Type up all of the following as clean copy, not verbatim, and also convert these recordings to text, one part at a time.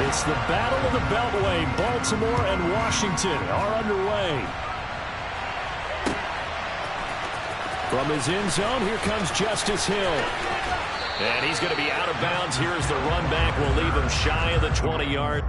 It's the Battle of the Beltway. Baltimore and Washington are underway. From his end zone, here comes Justice Hill. And he's going to be out of bounds. Here's the run back. Will leave him shy of the 20-yard.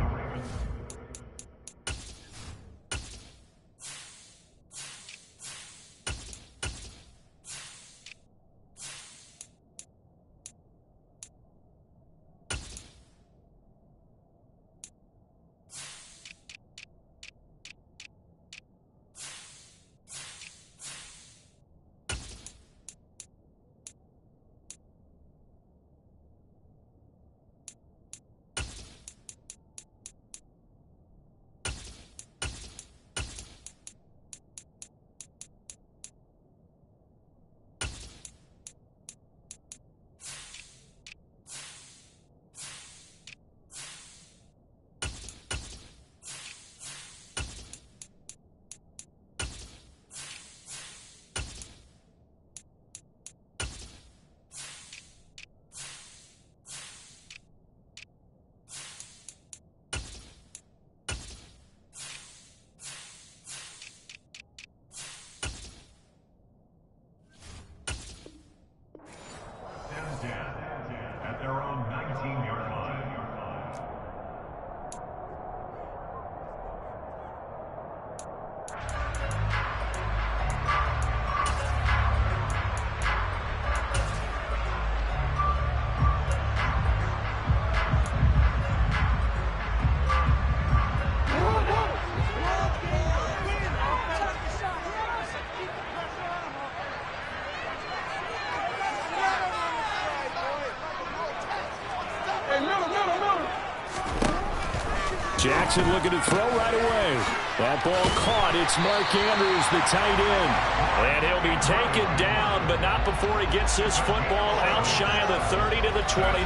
At their own 19-yard line. Jackson looking to throw right away. That ball caught. It's Mark Andrews, the tight end. And he'll be taken down, but not before he gets his football out shy of the 30 to the 29.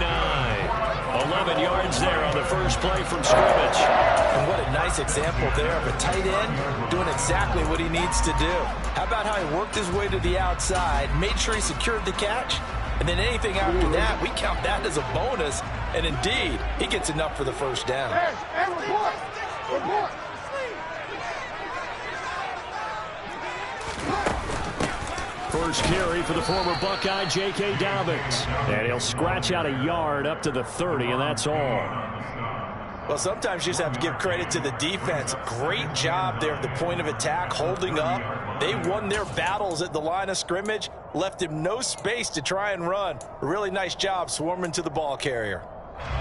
11 yards there on the first play from scrimmage. And what a nice example there of a tight end doing exactly what he needs to do. How about how he worked his way to the outside, made sure he secured the catch, and then anything after that, we count that as a bonus. And indeed, he gets enough for the first down. First carry for the former Buckeye, J.K. Dobbins. And he'll scratch out a yard up to the 30, and that's all. Well, sometimes you just have to give credit to the defense. Great job there at the point of attack, holding up. They won their battles at the line of scrimmage, left him no space to try and run. A really nice job swarming to the ball carrier.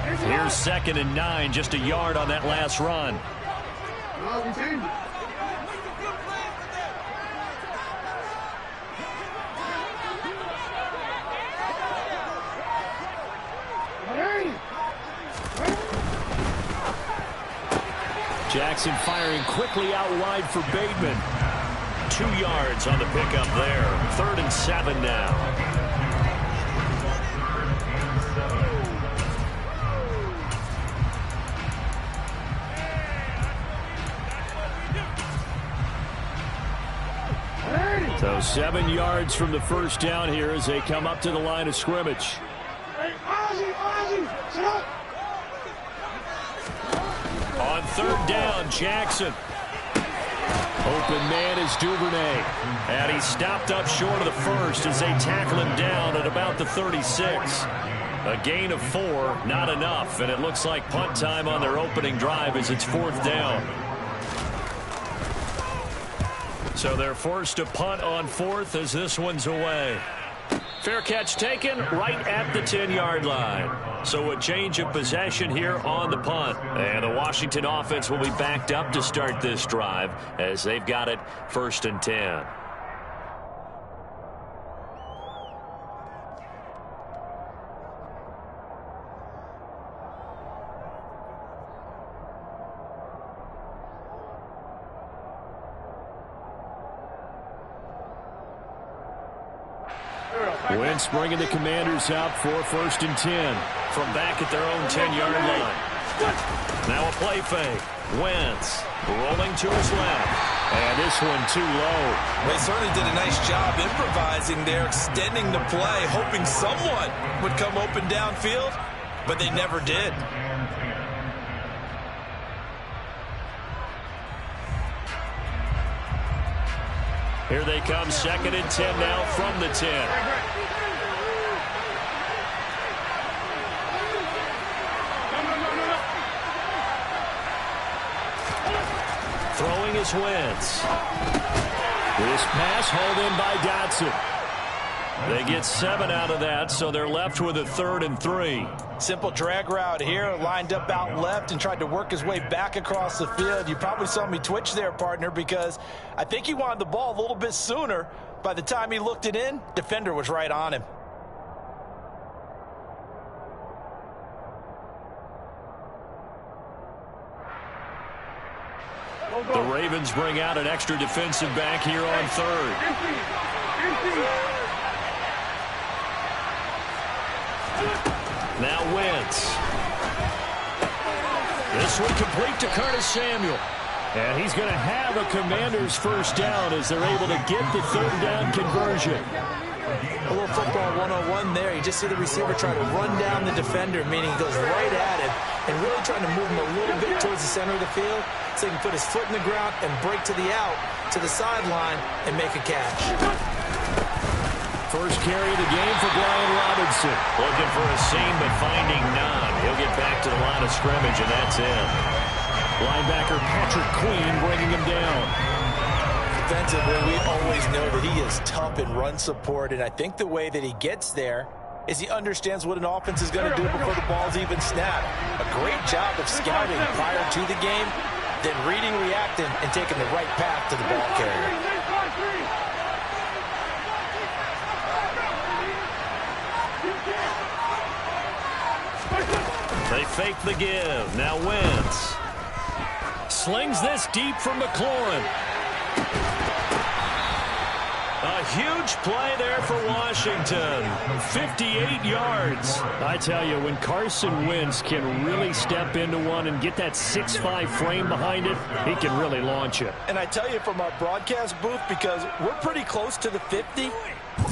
Here's 2nd and 9, just a yard on that last run. Jackson firing quickly out wide for Bateman. 2 yards on the pickup there. 3rd and 7 now. So 7 yards from the first down here as they come up to the line of scrimmage. On 3rd down, Jackson. Open man is Duvernay. And he stopped up short of the first as they tackle him down at about the 36. A gain of 4, not enough. And it looks like punt time on their opening drive as it's 4th down. So they're forced to punt on 4th as this one's away. Fair catch taken right at the 10-yard line. So a change of possession here on the punt. And the Washington offense will be backed up to start this drive as they've got it 1st and 10. Wentz bringing the Commanders out for 1st and 10. From back at their own 10-yard line. Now a play fake. Wentz rolling to his left. And this one too low. They certainly did a nice job improvising there, extending the play, hoping someone would come open downfield, but they never did. Here they come, 2nd and 10 now from the 10. Throwing is Wentz. This pass hauled in by Dotson. They get 7 out of that, so they're left with a 3rd and 3. Simple drag route here, lined up out left and tried to work his way back across the field. You probably saw me twitch there, partner, because I think he wanted the ball a little bit sooner. By the time he looked it in, defender was right on him. The Ravens bring out an extra defensive back here on 3rd. Now Wentz. This one complete to Curtis Samuel. And he's going to have a Commanders first down as they're able to get the 3rd down conversion. A little football 101 there. You just see the receiver try to run down the defender, meaning he goes right at him and really trying to move him a little bit towards the center of the field so he can put his foot in the ground and break to the out, to the sideline, and make a catch. First carry of the game for Brian Robinson. Looking for a seam, but finding none. He'll get back to the line of scrimmage, and that's it. Linebacker Patrick Queen bringing him down. Defensively, we always know that he is tough in run support, and I think the way that he gets there is he understands what an offense is going to do before the ball's even snapped. A great job of scouting prior to the game, then reading, reacting, and taking the right path to the ball carrier. They fake the give. Now Wentz. Slings this deep for McLaurin. A huge play there for Washington. 58 yards. I tell you, when Carson Wentz can really step into one and get that 6'5" frame behind it, he can really launch it. And I tell you from our broadcast booth, because we're pretty close to the 50,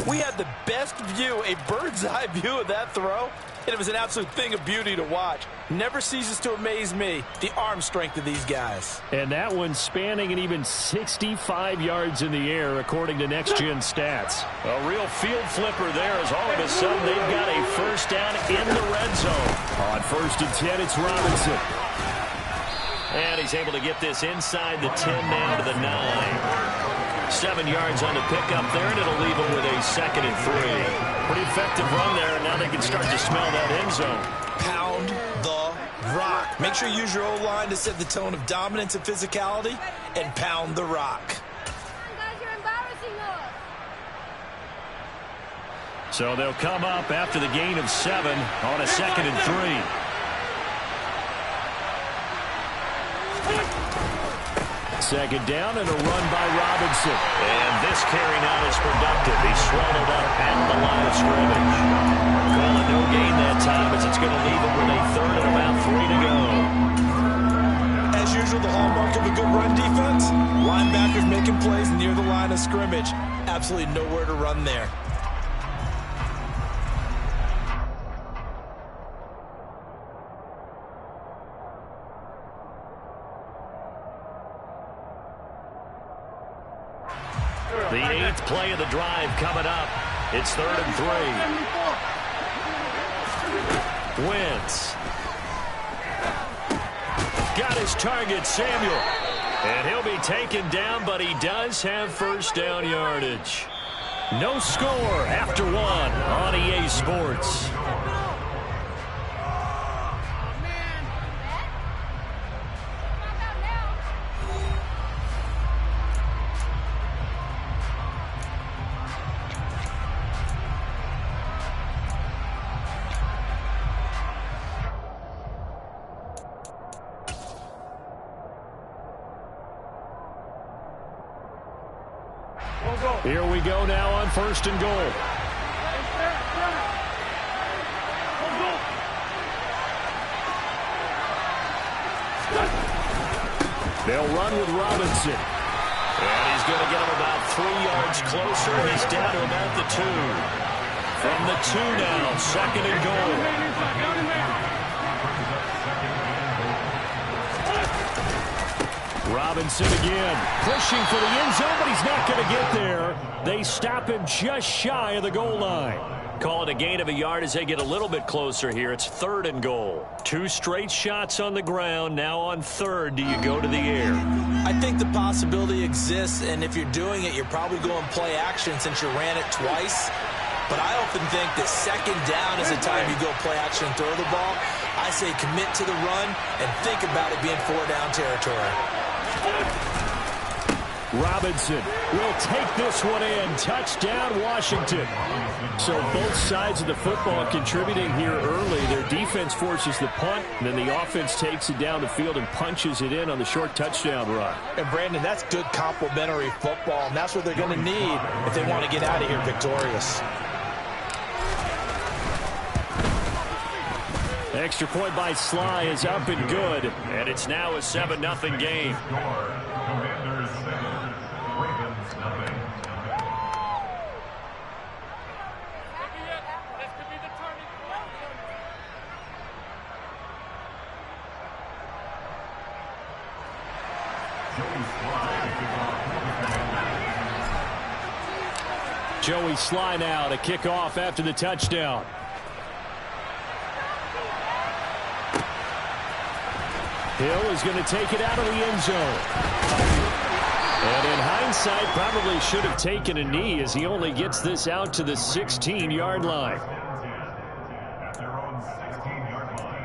we had the best view, a bird's eye view of that throw. And it was an absolute thing of beauty to watch. Never ceases to amaze me, the arm strength of these guys. And that one spanning and even 65 yards in the air, according to Next Gen Stats. A real field flipper there as all of a sudden they've got a first down in the red zone. On 1st and 10, it's Robinson. And he's able to get this inside the 10 now to the 9. 7 yards on the pickup there, and it'll leave him with a 2nd and 3. Pretty effective run there, and now they can start to smell that end zone. Pound the rock. Make sure you use your O-line to set the tone of dominance and physicality, and pound the rock. So they'll come up after the gain of 7 on a 2nd and 3. Second down and a run by Robinson. And this carry now is productive. He's swallowed up at the line of scrimmage. Call it no gain that time as it's going to leave him with a 3rd and about 3 to go. As usual, the hallmark of a good run defense, linebackers making plays near the line of scrimmage. Absolutely nowhere to run there. The 8th play of the drive coming up. It's 3rd and 3. Wentz. Got his target, Samuel. And he'll be taken down, but he does have first down yardage. No score after 1 on EA Sports. Here we go now on 1st and goal. They'll run with Robinson. And he's going to get him about 3 yards closer. He's down to about the 2. From the 2 now, 2nd and goal. Robinson again, pushing for the end zone, but he's not going to get there. They stop him just shy of the goal line. Call it a gain of a yard as they get a little bit closer here. It's 3rd and goal. 2 straight shots on the ground. Now on 3rd, do you go to the air? I think the possibility exists, and if you're doing it, you're probably going play action since you ran it twice. But I often think that 2nd down is the time you go play action and throw the ball. I say commit to the run and think about it being 4-down territory. Robinson will take this one in. Touchdown, Washington. So both sides of the football contributing here early. Their defense forces the punt, and then the offense takes it down the field and punches it in on the short touchdown run. And, Brandon, that's good complementary football, and that's what they're going to need if they want to get out of here victorious. Extra point by Sly is up and good. And it's now a 7-0 game. Commanders 7, Ravens nothing. Joey Sly now to kick off after the touchdown. Hill is going to take it out of the end zone. And in hindsight, probably should have taken a knee as he only gets this out to the 16-yard line. At their own 16-yard line.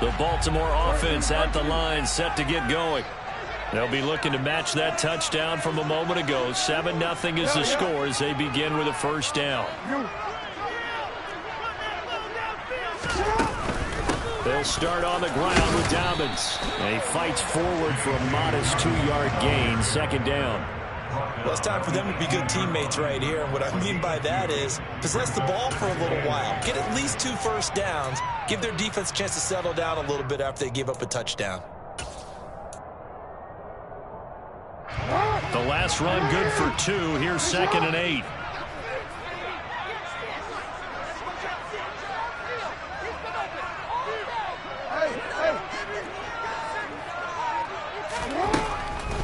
The Baltimore offense at the line, set to get going. They'll be looking to match that touchdown from a moment ago. 7-0 is the score as they begin with a 1st down. They'll start on the ground with Dobbins. And he fights forward for a modest 2-yard gain, 2nd down. Well, it's time for them to be good teammates right here. And what I mean by that is possess the ball for a little while. Get at least 2 first downs. Give their defense a chance to settle down a little bit after they give up a touchdown. The last run good for 2. Here's 2nd and 8.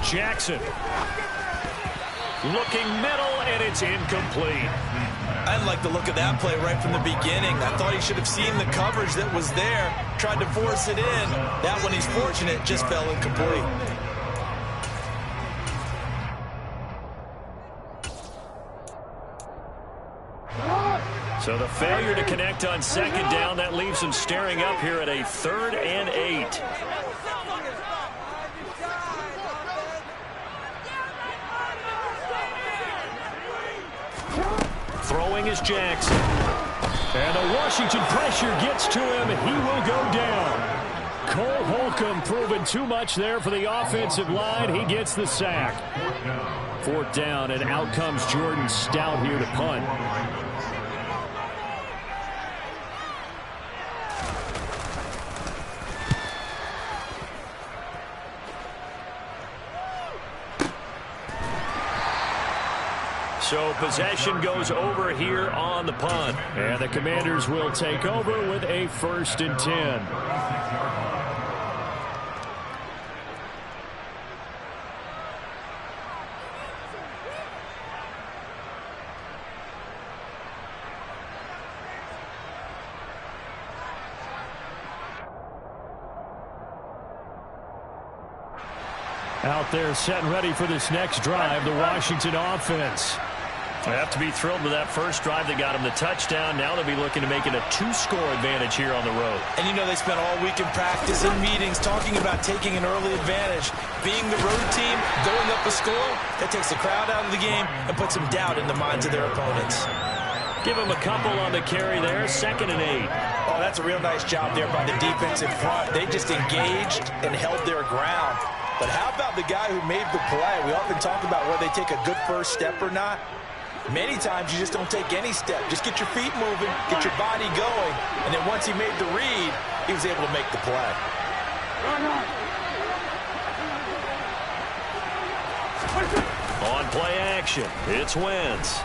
Jackson. Looking middle, and it's incomplete. I didn't like the look of that play right from the beginning. I thought he should have seen the coverage that was there, tried to force it in. That one, he's fortunate, just fell incomplete. So the failure to connect on 2nd down, that leaves them staring up here at a 3rd and 8. Throwing is Jackson. And the Washington pressure gets to him. He will go down. Cole Holcomb proving too much there for the offensive line. He gets the sack. 4th down, and out comes Jordan Stout here to punt. So possession goes over here on the punt. And the Commanders will take over with a 1st and 10. Out there set and ready for this next drive, the Washington offense. They have to be thrilled with that first drive that got them the touchdown. Now they'll be looking to make it a 2-score advantage here on the road. And you know they spent all week in practice and meetings talking about taking an early advantage. Being the road team, going up a score, that takes the crowd out of the game and puts some doubt in the minds of their opponents. Give them a couple on the carry there, 2nd and 8. Oh, that's a real nice job there by the defensive front. They just engaged and held their ground. But how about the guy who made the play? We often talk about whether they take a good first step or not. Many times you just don't take any step. Just get your feet moving, get your body going, and then once he made the read, he was able to make the play. On Play action. It's Wentz.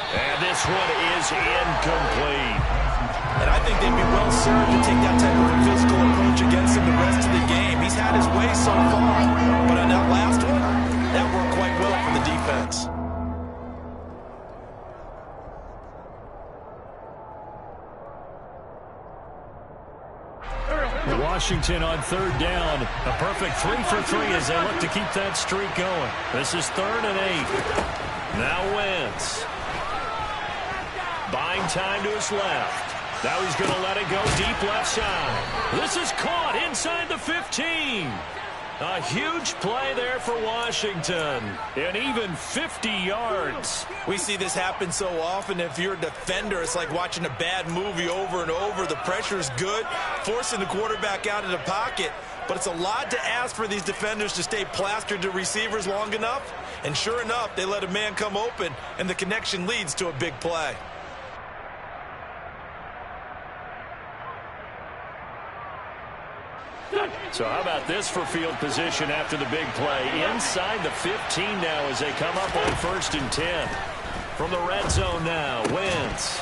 And this one is incomplete. And I think they'd be well served to take that type of physical approach against him the rest of the game. He's had his way so far, but on that last one, that worked quite well for the defense. Washington on third down. A perfect 3 for 3 as they look to keep that streak going. This is 3rd and 8. Now Wentz. Buying time to his left. Now he's going to let it go deep left side. This is caught inside the 15. A huge play there for Washington. And even 50 yards. We see this happen so often. If you're a defender, it's like watching a bad movie over and over. The pressure's good, forcing the quarterback out of the pocket. But it's a lot to ask for these defenders to stay plastered to receivers long enough. And sure enough, they let a man come open, and the connection leads to a big play. So how about this for field position after the big play? Inside the 15 now as they come up on 1st and 10. From the red zone now, Wentz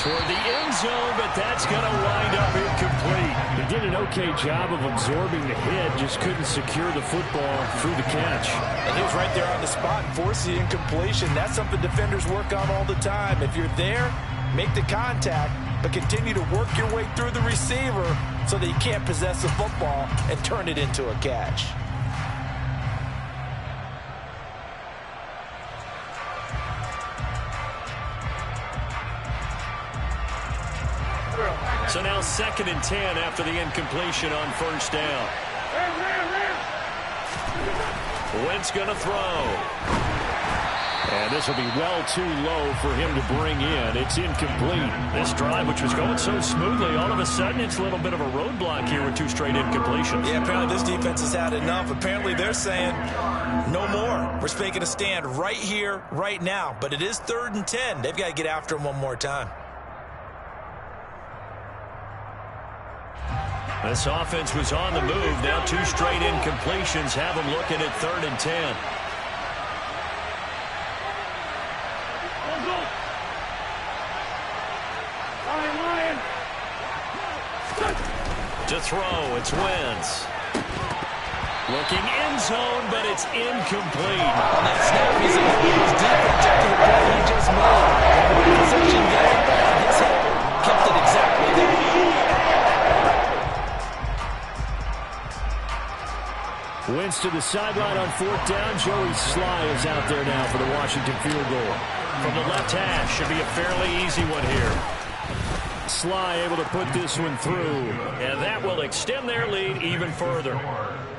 toward the end zone, but that's going to wind up incomplete. He did an okay job of absorbing the hit, just couldn't secure the football through the catch. And he was right there on the spot and forced the incompletion. That's something defenders work on all the time. If you're there, make the contact, but continue to work your way through the receiver so that you can't possess the football and turn it into a catch. So now 2nd and 10 after the incompletion on 1st down. Wentz going to throw. And this will be well too low for him to bring in. It's incomplete. This drive, which was going so smoothly, all of a sudden it's a little bit of a roadblock here with 2 straight incompletions. Yeah, apparently this defense has had enough. Apparently they're saying, no more. We're making a stand right here, right now. But it is 3rd and 10. They've got to get after him one more time. This offense was on the move. Now 2 straight incompletions have them looking at 3rd and 10. To throw, it's Wentz. Looking end zone, but it's incomplete. On that snap, he's deep protecting the play he just made. The position there, his head kept it exactly there. Wentz to the sideline on 4th down. Joey Sly is out there now for the Washington field goal. From the left hash, should be a fairly easy one here. Sly able to put this one through. And that will extend their lead even further.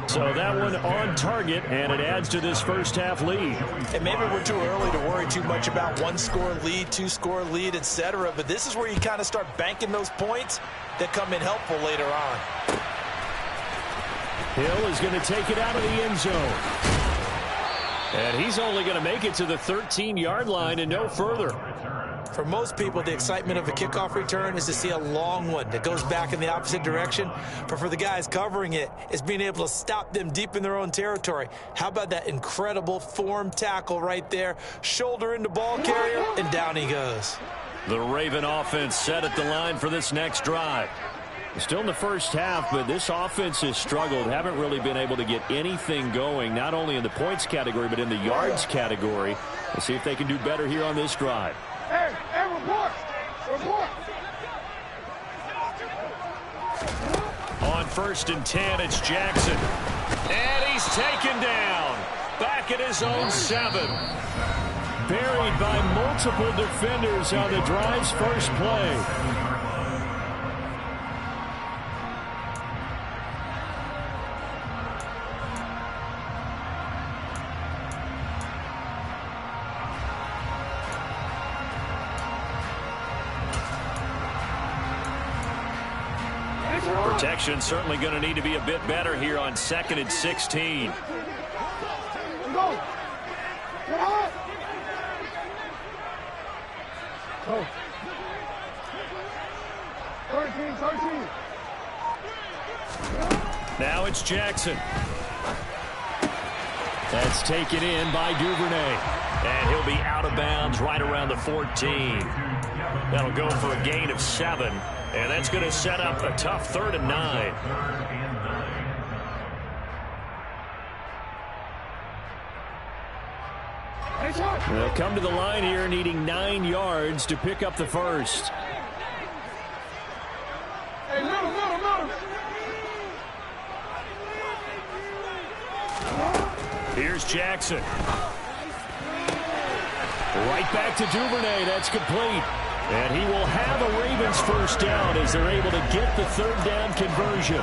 So that one on target, and it adds to this first half lead. And maybe we're too early to worry too much about 1-score lead, 2-score lead, etc. But this is where you kind of start banking those points that come in helpful later on. Hill is going to take it out of the end zone. And he's only going to make it to the 13-yard line and no further. For most people, the excitement of a kickoff return is to see a long one that goes back in the opposite direction. But for the guys covering it, it's being able to stop them deep in their own territory. How about that incredible form tackle right there? Shoulder into ball carrier, and down he goes. The Raven offense set at the line for this next drive. Still in the first half, but this offense has struggled. Haven't really been able to get anything going, not only in the points category, but in the yards category. We'll see if they can do better here on this drive. Hey, report! Report! On 1st and 10, it's Jackson. And he's taken down. Back at his own 7. Buried by multiple defenders on the drive's first play. Protection certainly going to need to be a bit better here on 2nd and 16. Go! Get out! Go! 13. Now it's Jackson. That's taken in by Duvernay. And he'll be out of bounds right around the 14. That'll go for a gain of 7. And that's going to set up a tough 3rd and 9. They'll come to the line here needing 9 yards to pick up the first. Hey, middle. Here's Jackson. Right back to Duvernay. That's complete. And he will have a Ravens first down as they're able to get the 3rd down conversion.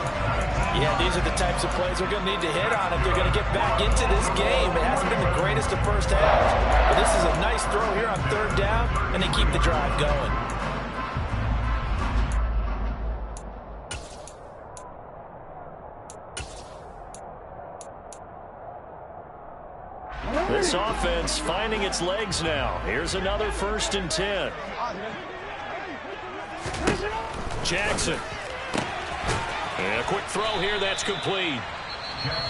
Yeah, these are the types of plays they're going to need to hit on if they're going to get back into this game. It hasn't been the greatest of first halves, but this is a nice throw here on 3rd down, and they keep the drive going. This offense finding its legs now. Here's another 1st and 10. Jackson. And a quick throw here, that's complete.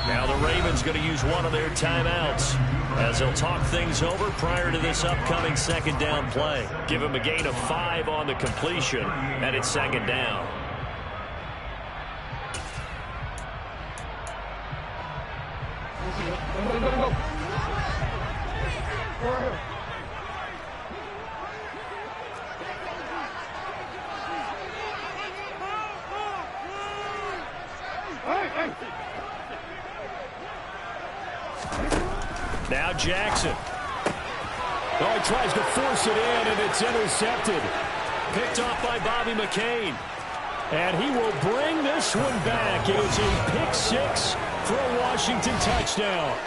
Now the Ravens going to use one of their timeouts as they'll talk things over prior to this upcoming 2nd down play. Give him a gain of 5 on the completion, and it's 2nd down. Now Jackson. Oh, he tries to force it in, and it's intercepted. Picked off by Bobby McCain. And he will bring this one back. It is a pick 6 for a Washington touchdown.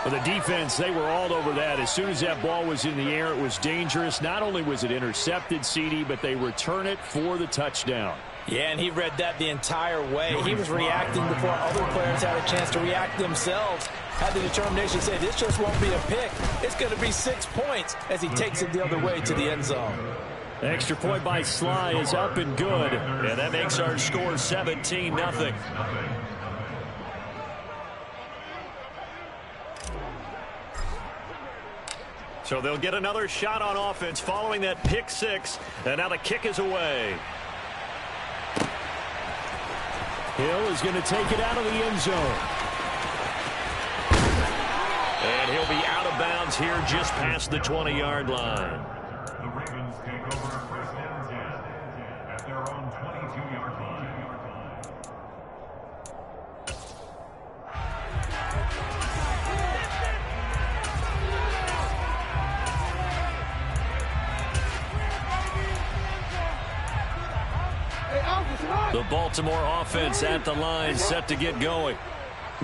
Well, the defense, they were all over that. As soon as that ball was in the air, it was dangerous. Not only was it intercepted, CD, but they return it for the touchdown. Yeah, and he read that the entire way. He was reacting before other players had a chance to react themselves. Had the determination to say, this just won't be a pick. It's going to be 6 points as he takes it the other way to the end zone. Extra point by Sly is up and good. And that makes our score 17-0. So they'll get another shot on offense following that pick 6. And now the kick is away. Hill is going to take it out of the end zone. And he'll be out of bounds here just past the 20-yard line. The Ravens take over 1st and 10 at their own 22-yard line. The Baltimore offense at the line, set to get going.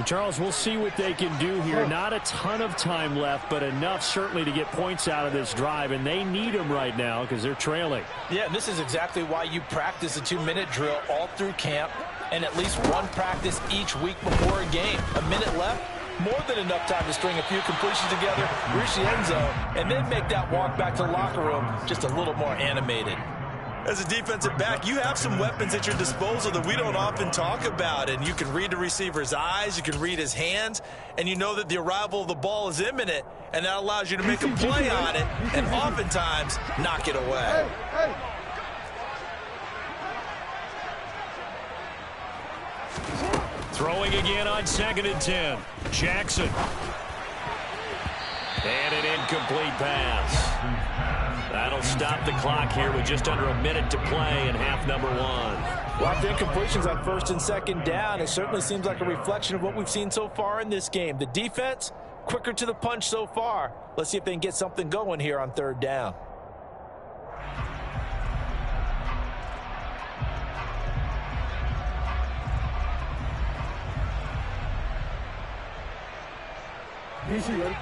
Charles, we'll see what they can do here. Not a ton of time left, but enough certainly to get points out of this drive, and they need them right now because they're trailing. Yeah, this is exactly why you practice a 2-minute drill all through camp and at least one practice each week before a game. A minute left, more than enough time to string a few completions together, reach the end zone, and then make that walk back to the locker room just a little more animated. As a defensive back, you have some weapons at your disposal that we don't often talk about, and you can read the receiver's eyes, you can read his hands, and you know that the arrival of the ball is imminent, and that allows you to make a play on it and oftentimes knock it away. Throwing again on 2nd and 10. Jackson. And an incomplete pass. That'll stop the clock here with just under a minute to play in half number 1. Lots of incompletions on 1st and 2nd down. It certainly seems like a reflection of what we've seen so far in this game. The defense, quicker to the punch so far. Let's see if they can get something going here on 3rd down.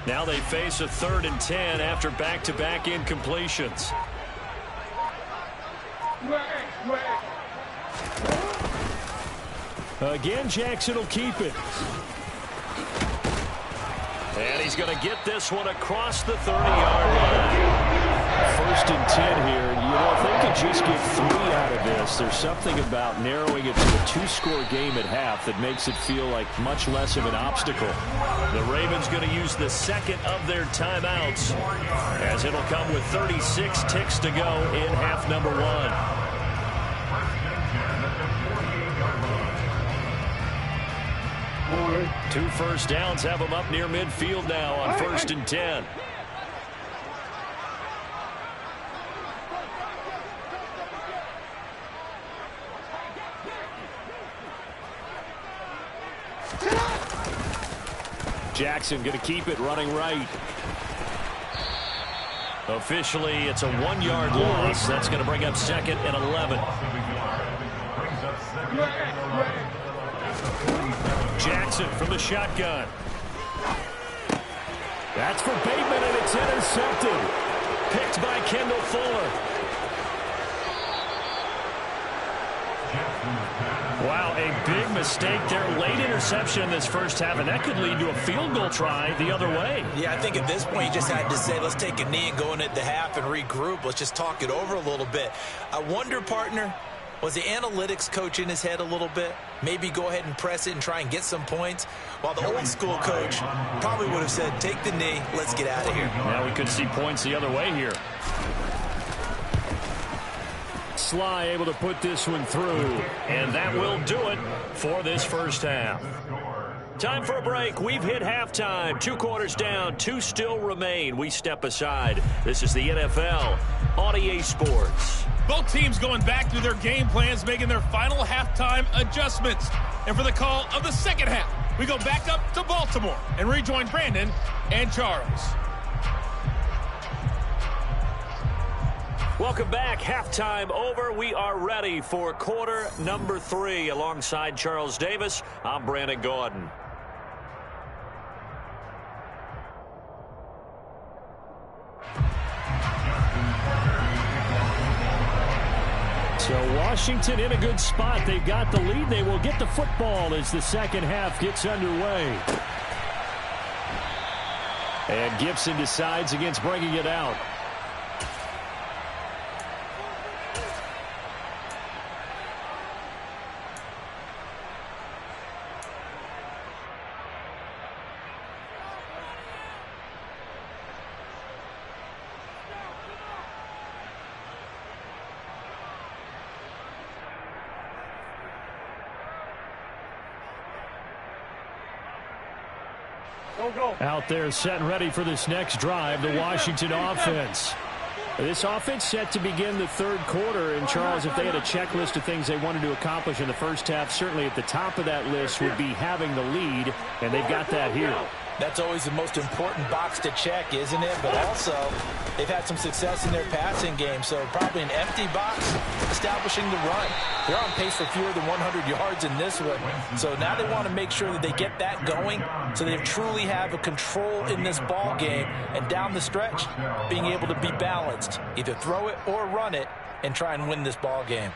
Now they face a 3rd and 10 after back-to-back incompletions. Again, Jackson will keep it. And he's going to get this one across the 30-yard line. 1st and 10 here. You know, if they could just get 3 out of this, there's something about narrowing it to a 2-score game at half that makes it feel like much less of an obstacle. The Ravens going to use the second of their timeouts, as it'll come with 36 ticks to go in half number 1. 2 first downs have them up near midfield now on 1st and 10. Jackson going to keep it running right. Officially, it's a 1-yard loss. That's going to bring up 2nd and 11. Jackson from the shotgun. That's for Bateman, and it's intercepted. Picked by Kendall Fuller. Wow, a big mistake there. Late interception in this first half, and that could lead to a field goal try the other way. Yeah, I think at this point you just had to say, let's take a knee and go into the half and regroup. Let's just talk it over a little bit. I wonder, partner, was the analytics coach in his head a little bit? Maybe go ahead and press it and try and get some points? While the old school coach probably would have said, take the knee, let's get out of here. Now we could see points the other way here. Sly able to put this one through. And that will do it for this first half. Time for a break. We've hit halftime. 2 quarters down, 2 still remain. We step aside. This is the NFL on EA Sports. Both teams going back through their game plans, making their final halftime adjustments. And for the call of the second half, we go back up to Baltimore and rejoin Brandon and Charles. Welcome back. Halftime over. We are ready for quarter number 3. Alongside Charles Davis, I'm Brandon Gaudin. So Washington in a good spot. They've got the lead. They will get the football as the second half gets underway. And Gibson decides against bringing it out. Out there set and ready for this next drive, the Washington offense. This offense set to begin the 3rd quarter. And, Charles, if they had a checklist of things they wanted to accomplish in the first half, certainly at the top of that list would be having the lead, and they've got that here. That's always the most important box to check, isn't it? But also, they've had some success in their passing game, so probably an empty box establishing the run. They're on pace for fewer than 100 yards in this one. So now they want to make sure that they get that going so they truly have a control in this ball game. And down the stretch, being able to be balanced, either throw it or run it, and try and win this ball game.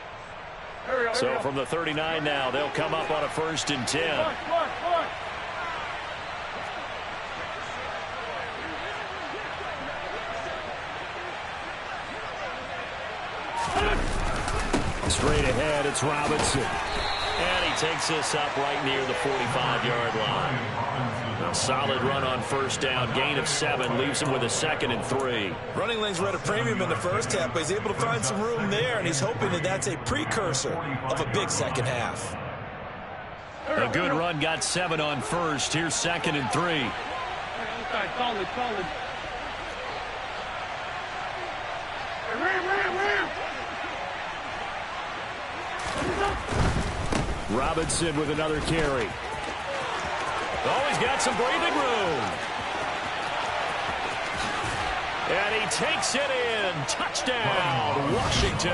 So from the 39 now, they'll come up on a 1st and 10. Straight ahead, it's Robinson. And he takes this up right near the 45-yard line. A solid run on 1st down. Gain of 7 leaves him with a 2nd and 3. Running lanes were at a premium in the first half, but he's able to find some room there, and he's hoping that that's a precursor of a big second half. A good run got 7 on 1st. Here's 2nd and 3. Solid. Robinson with another carry. Oh, he's got some breathing room. And he takes it in. Touchdown, Washington.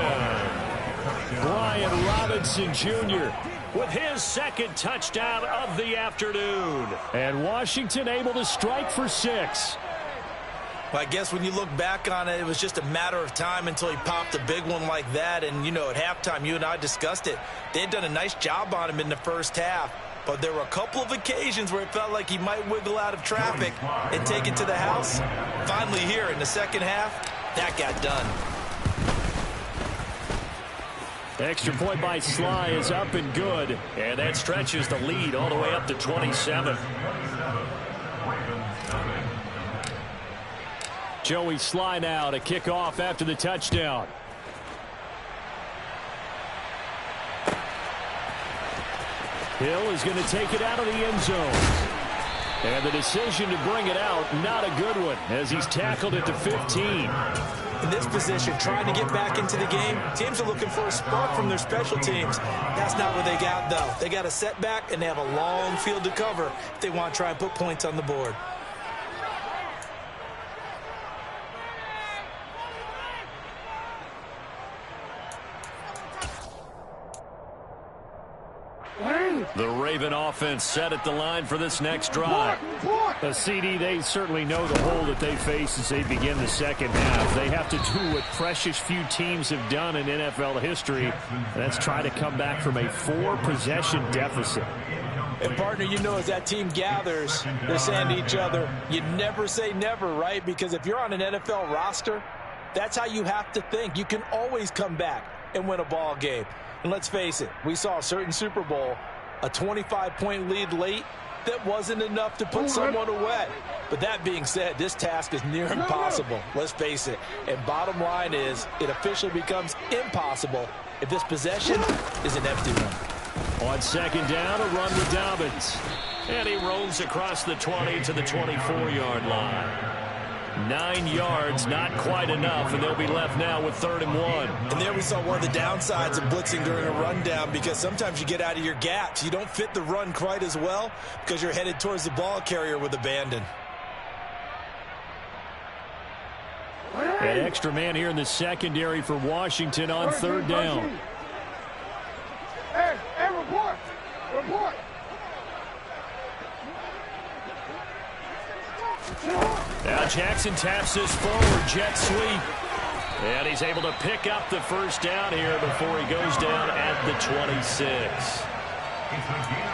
Brian Robinson Jr. with his 2nd touchdown of the afternoon. And Washington able to strike for 6. Well, I guess when you look back on it, it was just a matter of time until he popped a big one like that. And, you know, at halftime, you and I discussed it. They had done a nice job on him in the first half. But there were a couple of occasions where it felt like he might wiggle out of traffic and take it to the house. Finally here in the second half, that got done. Extra point by Sly is up and good. And that stretches the lead all the way up to 27. Joey Sly now to kick off after the touchdown. Hill is going to take it out of the end zone. And the decision to bring it out, not a good one, as he's tackled at the 15. In this position, trying to get back into the game, teams are looking for a spark from their special teams. That's not what they got, though. They got a setback, and they have a long field to cover if they want to try and put points on the board. The Raven offense set at the line for this next drive. A CD, they certainly know the hole that they face as they begin the second half. They have to do what precious few teams have done in NFL history. That's try to come back from a 4-possession deficit. And, partner, you know as that team gathers, they're saying to each other, you never say never, right? Because if you're on an NFL roster, that's how you have to think. You can always come back and win a ball game. And let's face it, we saw a certain Super Bowl, a 25-point lead late, that wasn't enough to put someone away. But that being said, this task is near impossible. Let's face it. And bottom line is, it officially becomes impossible if this possession is an empty one. On second down, a run with Dobbins. And he rolls across the 20 to the 24-yard line. 9 yards, not quite enough, and they'll be left now with 3rd and 1. And there we saw one of the downsides of blitzing during a rundown, because sometimes you get out of your gaps. You don't fit the run quite as well because you're headed towards the ball carrier with abandon. An extra man here in the secondary for Washington on 3rd down. Hey, report! Report! Now Jackson taps this forward, jet sweep. And he's able to pick up the first down here before he goes down at the 26.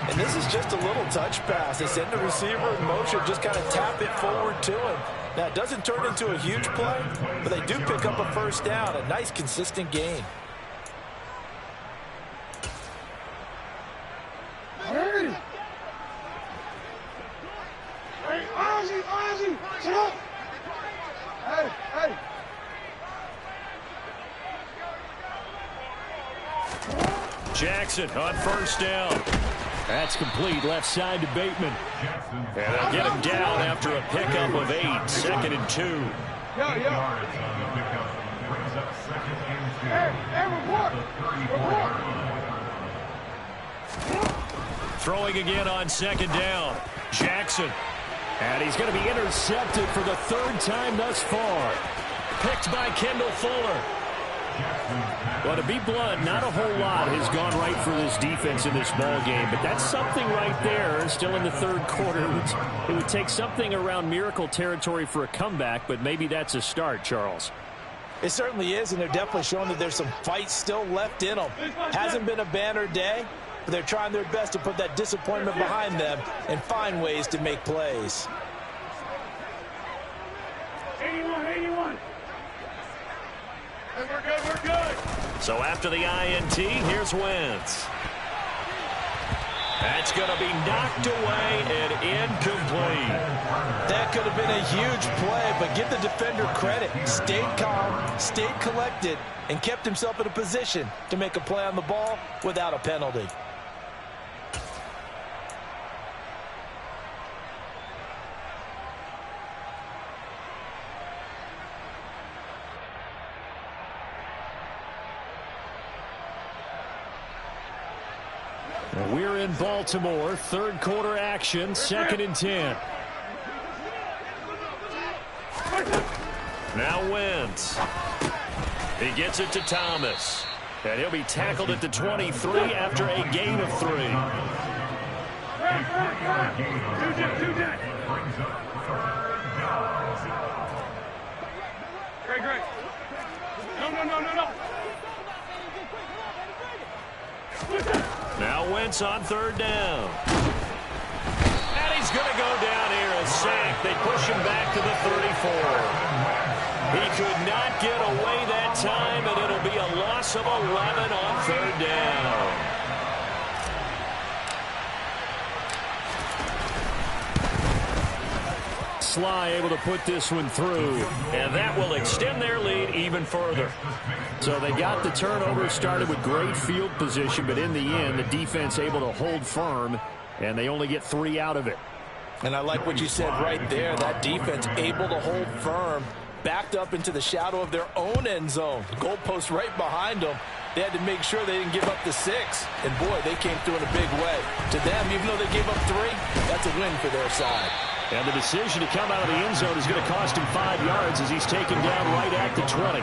And this is just a little touch pass. They send the receiver in motion, just kind of tap it forward to him. Now, it doesn't turn into a huge play, but they do pick up a first down, a nice, consistent gain. Hey! Hey, Ozzie! Shut up! Hey! Jackson on first down. That's complete, left side to Bateman. And they'll get him down after a pickup of 8, 2nd and 2. Throwing again on 2nd down. Jackson. And he's going to be intercepted for the 3rd time thus far. Picked by Kendall Fuller. Well, to be blunt, not a whole lot has gone right for this defense in this ball game, but that's something right there. Still in the 3rd quarter, it would take something around miracle territory for a comeback, but maybe that's a start, Charles. It certainly is, and they're definitely showing that there's some fight still left in them. Hasn't been a banner day, but they're trying their best to put that disappointment behind them and find ways to make plays. 81. We're good. So after the INT, here's Wentz. That's going to be knocked away and incomplete. That could have been a huge play, but give the defender credit. Stayed calm, stayed collected, and kept himself in a position to make a play on the ball without a penalty. We're in Baltimore, 3rd quarter action, 2nd and 10. Now Wentz. He gets it to Thomas. And he'll be tackled at the 23 after a gain of 3. Great. No. Now Wentz on 3rd down. And he's going to go down here, a sack. They push him back to the 34. He could not get away that time, and it'll be a loss of 11 on third down. Sly able to put this one through, and that will extend their lead even further. So they got the turnover, started with great field position, but in the end, the defense able to hold firm, and they only get 3 out of it. And I like what you said right there. That defense able to hold firm, backed up into the shadow of their own end zone. The goalpost right behind them. They had to make sure they didn't give up the 6. And, boy, they came through in a big way. To them, even though they gave up 3, that's a win for their side. And the decision to come out of the end zone is going to cost him 5 yards as he's taken down right at the 20.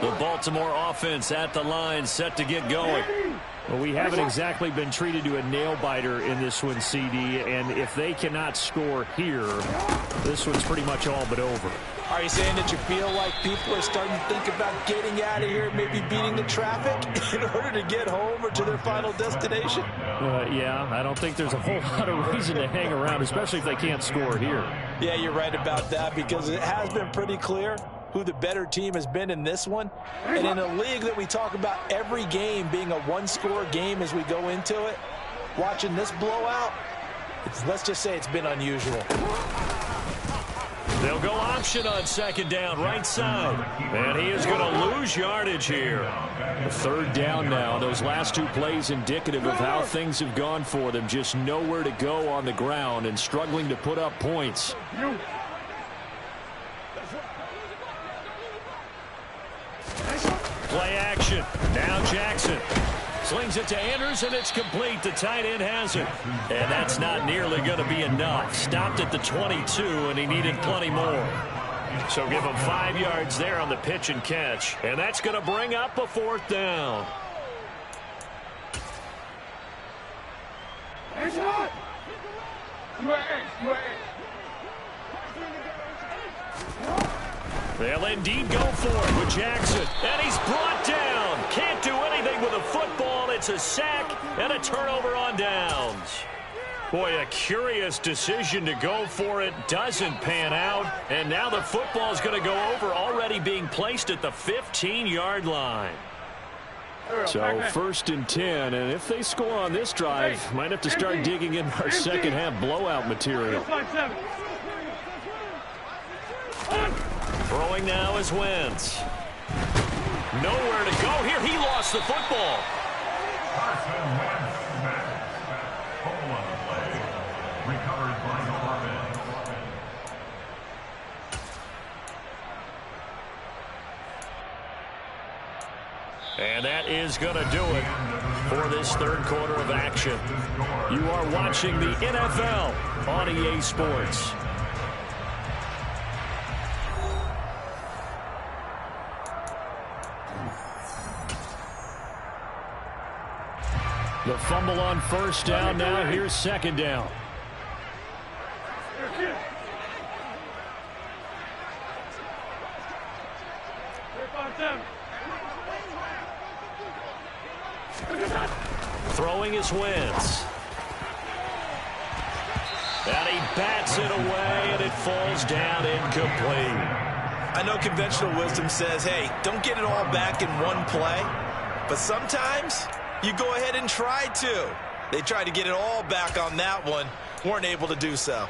The Baltimore offense at the line, set to get going. Well, we haven't exactly been treated to a nail-biter in this one, CD, and if they cannot score here, this one's pretty much all but over. Are you saying that you feel like people are starting to think about getting out of here, maybe beating the traffic in order to get home or to their final destination? Yeah, I don't think there's a whole lot of reason to hang around, especially if they can't score here. Yeah, you're right about that, because it has been pretty clear who the better team has been in this one. And in a league that we talk about every game being a one-score game as we go into it, watching this blowout, let's just say it's been unusual. They'll go option on second down, right side. And he is going to lose yardage here. Third down now. Those last 2 plays indicative of how things have gone for them. Just nowhere to go on the ground and struggling to put up points. Play action. Now Jackson. Slings it to Andrews, and it's complete. The tight end has it. And that's not nearly going to be enough. Stopped at the 22, and he needed plenty more. So give him 5 yards there on the pitch and catch. And that's going to bring up a 4th down. They'll indeed go for it with Jackson. And he's brought down. Can't do anything with a football. It's a sack and a turnover on downs. Boy, a curious decision to go for it. Doesn't pan out. And now the football is going to go over, already being placed at the 15-yard line. So 1st and 10, and if they score on this drive, might have to start digging in our second half blowout material. Throwing now is Wentz. Nowhere to go here. He lost the football. Carson Wentz fumble on the play. Recovered by Norman. And that is going to do it for this 3rd quarter of action. You are watching the NFL on EA Sports. The fumble on 1st down. Now here's 2nd down. Throwing is Wentz. And he bats it away, and it falls down incomplete. I know conventional wisdom says, hey, don't get it all back in one play. But sometimes you go ahead and try to. They tried to get it all back on that one. Weren't able to do so.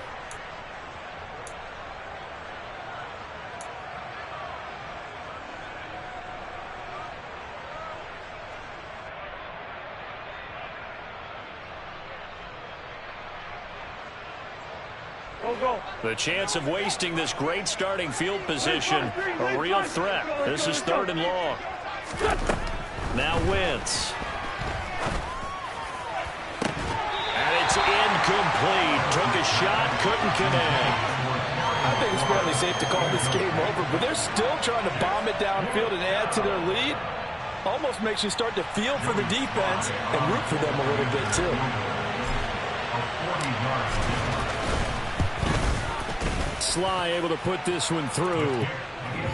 The chance of wasting this great starting field position, a real threat. This is 3rd and long. Now Wentz. And it's incomplete. Took a shot, couldn't connect. I think it's fairly safe to call this game over, but they're still trying to bomb it downfield and add to their lead. Almost makes you start to feel for the defense and root for them a little bit, too. Sly able to put this one through.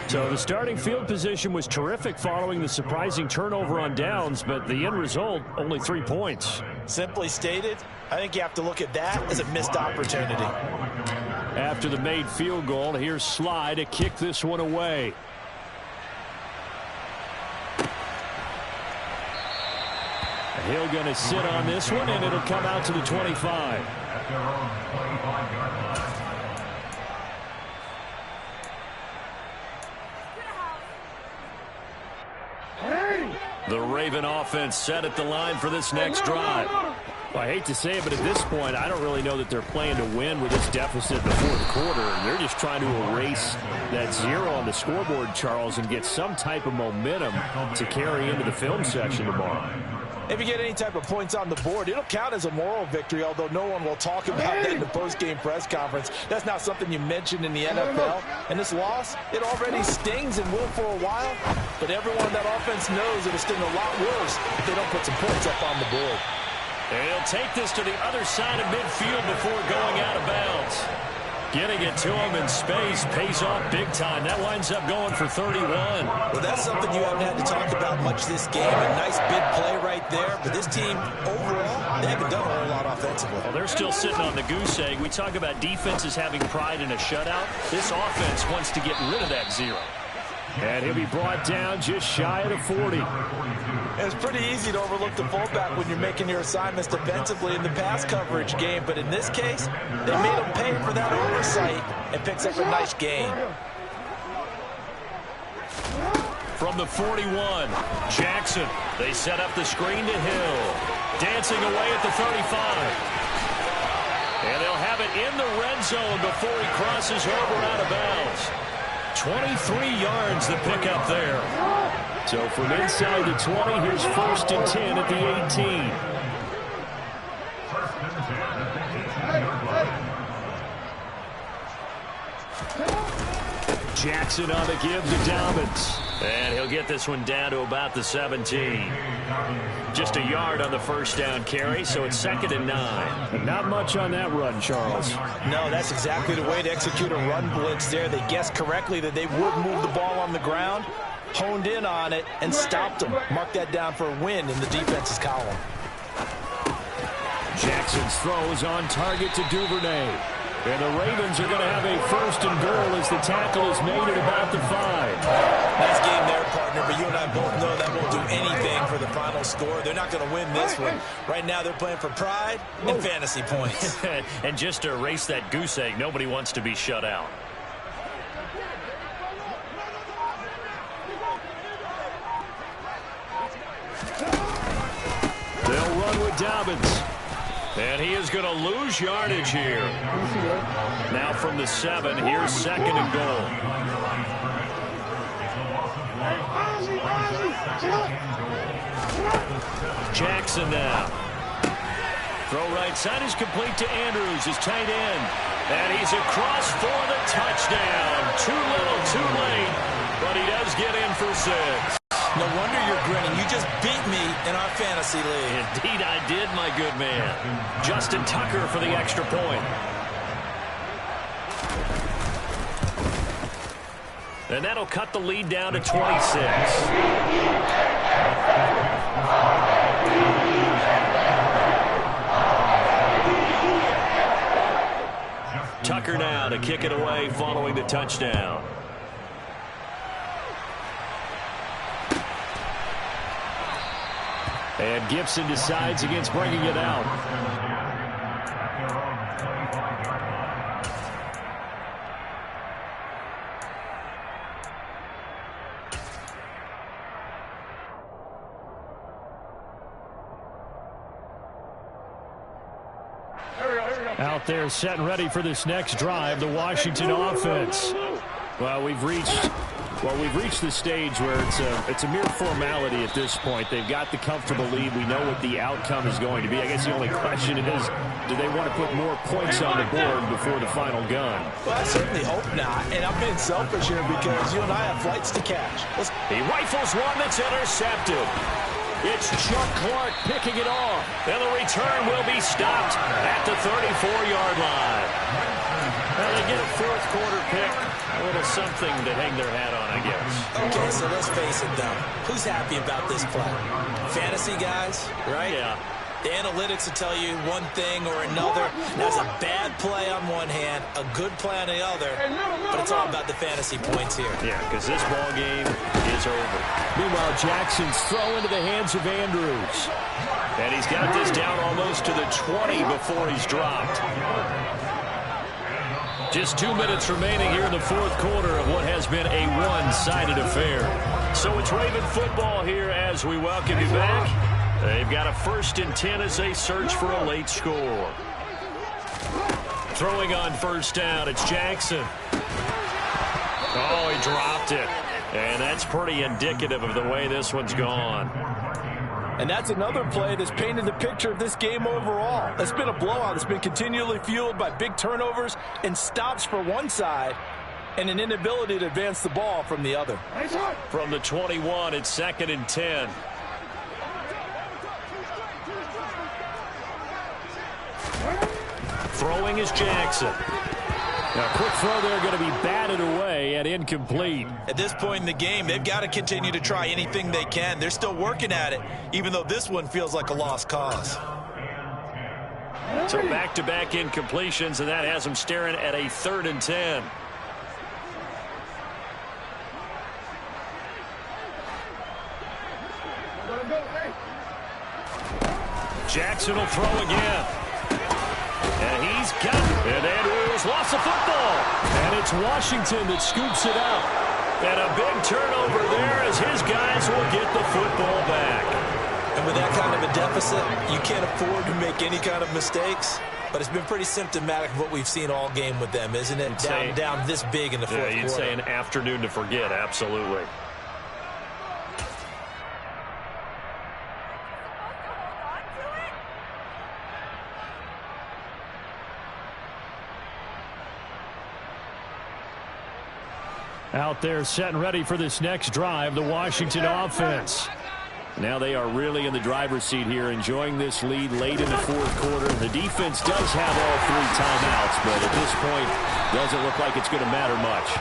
So the starting field position was terrific following the surprising turnover on downs, but the end result, only 3 points. Simply stated, I think you have to look at that as a missed opportunity. After the made field goal, here's Sly to kick this one away. Hill going to sit on this one, and it'll come out to the 25. At their own 25-yard line. The Raven offense set at the line for this next drive. Well, I hate to say it, but at this point, I don't really know that they're playing to win with this deficit in the fourth quarter. They're just trying to erase that 0 on the scoreboard, Charles, and get some type of momentum to carry into the film section tomorrow. If you get any type of points on the board, it'll count as a moral victory, although no one will talk about that in the post-game press conference. That's not something you mentioned in the NFL. And this loss, it already stings and will for a while, but everyone on that offense knows it'll sting a lot worse if they don't put some points up on the board. And he'll take this to the other side of midfield before going out of bounds. Getting it to him in space pays off big time. That winds up going for 31. Well, that's something you haven't had to talk about much this game. A nice big play right there. But this team, overall, they haven't done a whole lot offensively. Well, they're still sitting on the goose egg. We talk about defenses having pride in a shutout. This offense wants to get rid of that 0. And he'll be brought down just shy of the 40. It's pretty easy to overlook the fullback when you're making your assignments defensively in the pass coverage game. But in this case, they made him pay for that oversight and picks up a nice gain. From the 41, Jackson. They set up the screen to Hill. Dancing away at the 35. And they'll have it in the red zone before he crosses over out of bounds. 23 yards the pickup there. So from inside the 20, here's 1st and 10 at the 18. Jackson on the give to Dobbins. And he'll get this one down to about the 17. Just a yard on the first down carry, so it's 2nd and 9. But not much on that run, Charles. No, that's exactly the way to execute a run blitz there. They guessed correctly that they would move the ball on the ground, honed in on it, and stopped them. Mark that down for a win in the defense's column. Jackson's throw is on target to Duvernay. And the Ravens are going to have a 1st and goal as the tackle is made at about the 5. Nice game there, partner, but you and I both know that won't do anything for the final score. They're not going to win this one. Right now they're playing for pride and fantasy points. And just to erase that goose egg, nobody wants to be shut out. They'll run with Dobbins. And he is going to lose yardage here. Now from the 7, here's 2nd and goal. Jackson now. Throw right side is complete to Andrews, his tight end. And he's across for the touchdown. Too little, too late. But he does get in for 6. No wonder you're grinning. You just beat me in our fantasy league. Indeed I did, my good man. Justin Tucker for the extra point. And that'll cut the lead down to 26. Tucker now to kick it away following the touchdown. And Gibson decides against bringing it out. Out there set and ready for this next drive, the Washington offense. Well, we've reached the stage where it's a mere formality at this point. They've got the comfortable lead. We know what the outcome is going to be. I guess the only question is, do they want to put more points on the board before the final gun? Well, I certainly hope not. And I'm being selfish here because you and I have flights to catch. He rifles one that's intercepted. It's Chuck Clark picking it off. And the return will be stopped at the 34-yard line. Well, they get a fourth quarter pick. A little something to hang their hat on, I guess. Okay, so let's face it, though. Who's happy about this play? Fantasy guys, right? Yeah. The analytics will tell you one thing or another. That's a bad play on one hand, a good play on the other, but it's all about the fantasy points here. Yeah, because this ball game is over. Meanwhile, Jackson's throw into the hands of Andrews. And he's got this down almost to the 20 before he's dropped. Just 2 minutes remaining here in the fourth quarter of what has been a one-sided affair. So it's Raven football here as we welcome you back. They've got a 1st and 10 as they search for a late score. Throwing on first down, it's Jackson. Oh, he dropped it. And that's pretty indicative of the way this one's gone. And that's another play that's painted the picture of this game overall. It's been a blowout. It's been continually fueled by big turnovers and stops for one side and an inability to advance the ball from the other. From the 21, it's 2nd and 10. Throwing is Jackson. A quick throw there going to be batted away and incomplete. At this point in the game, they've got to continue to try anything they can. They're still working at it, even though this one feels like a lost cause. So back-to-back incompletions, and that has them staring at a 3rd and 10. Jackson will throw again. And he's got it. And Andrews lost the football. And it's Washington that scoops it up. And a big turnover there as his guys will get the football back. And with that kind of a deficit, you can't afford to make any kind of mistakes. But it's been pretty symptomatic of what we've seen all game with them, isn't it? Down this big in the fourth quarter. Yeah, you'd say an afternoon to forget, absolutely. Out there set and ready for this next drive, the Washington offense. Now they are really in the driver's seat here, enjoying this lead late in the fourth quarter. The defense does have all 3 timeouts, but at this point, doesn't look like it's going to matter much.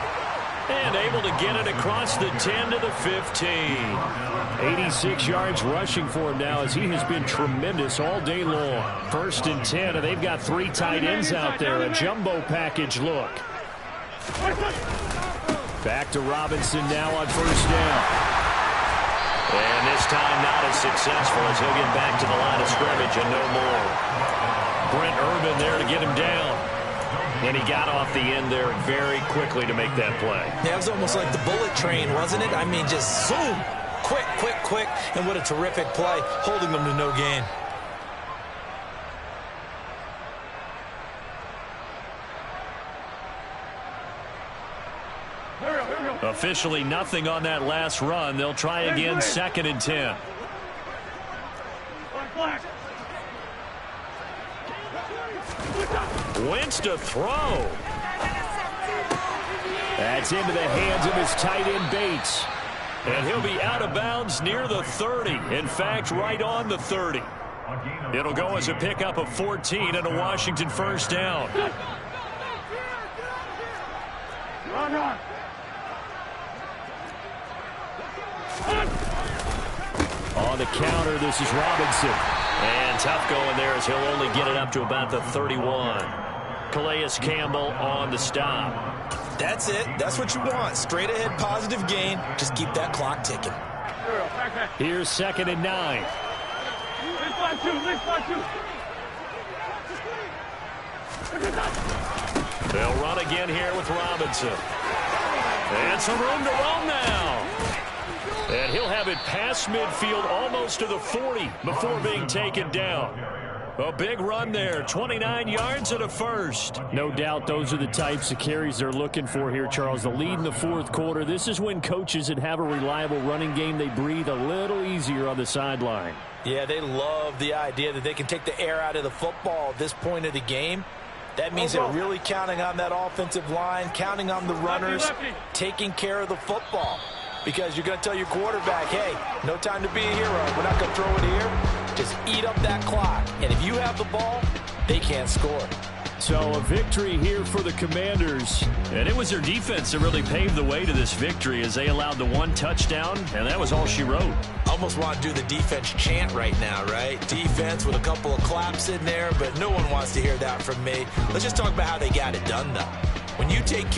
And able to get it across the 10 to the 15. 86 yards rushing for him now as he has been tremendous all day long. 1st and 10, and they've got 3 tight ends out there. A jumbo package look. Back to Robinson now on first down. And this time not as successful as he'll get back to the line of scrimmage and no more. Brent Urban there to get him down. And he got off the end there very quickly to make that play. Yeah, it was almost like the bullet train, wasn't it? I mean, just zoom. Quick, quick, quick. And what a terrific play, holding them to no gain. Officially nothing on that last run. They'll try again, 2nd and 10. Wentz to throw. That's into the hands of his tight end Bates. And he'll be out of bounds near the 30. In fact, right on the 30. It'll go as a pickup of 14 and a Washington first down. Run. On the counter, this is Robinson. And tough going there as he'll only get it up to about the 31. Calais Campbell on the stop. That's it. That's what you want. Straight ahead, positive gain. Just keep that clock ticking. Here's 2nd and 9. They'll run again here with Robinson. And some room to roam now. And he'll have it past midfield almost to the 40 before being taken down. A big run there, 29 yards and a first. No doubt those are the types of carries they're looking for here, Charles. The lead in the fourth quarter. This is when coaches that have a reliable running game, they breathe a little easier on the sideline. Yeah, they love the idea that they can take the air out of the football at this point of the game. That means they're really counting on that offensive line, counting on the runners, taking care of the football. Because you're going to tell your quarterback, hey, no time to be a hero. We're not going to throw it here. Just eat up that clock. And if you have the ball, they can't score. So a victory here for the Commanders. And it was their defense that really paved the way to this victory as they allowed the one touchdown, and that was all she wrote. Almost want to do the defense chant right now, right? Defense with a couple of claps in there, but no one wants to hear that from me. Let's just talk about how they got it done, though. When you take care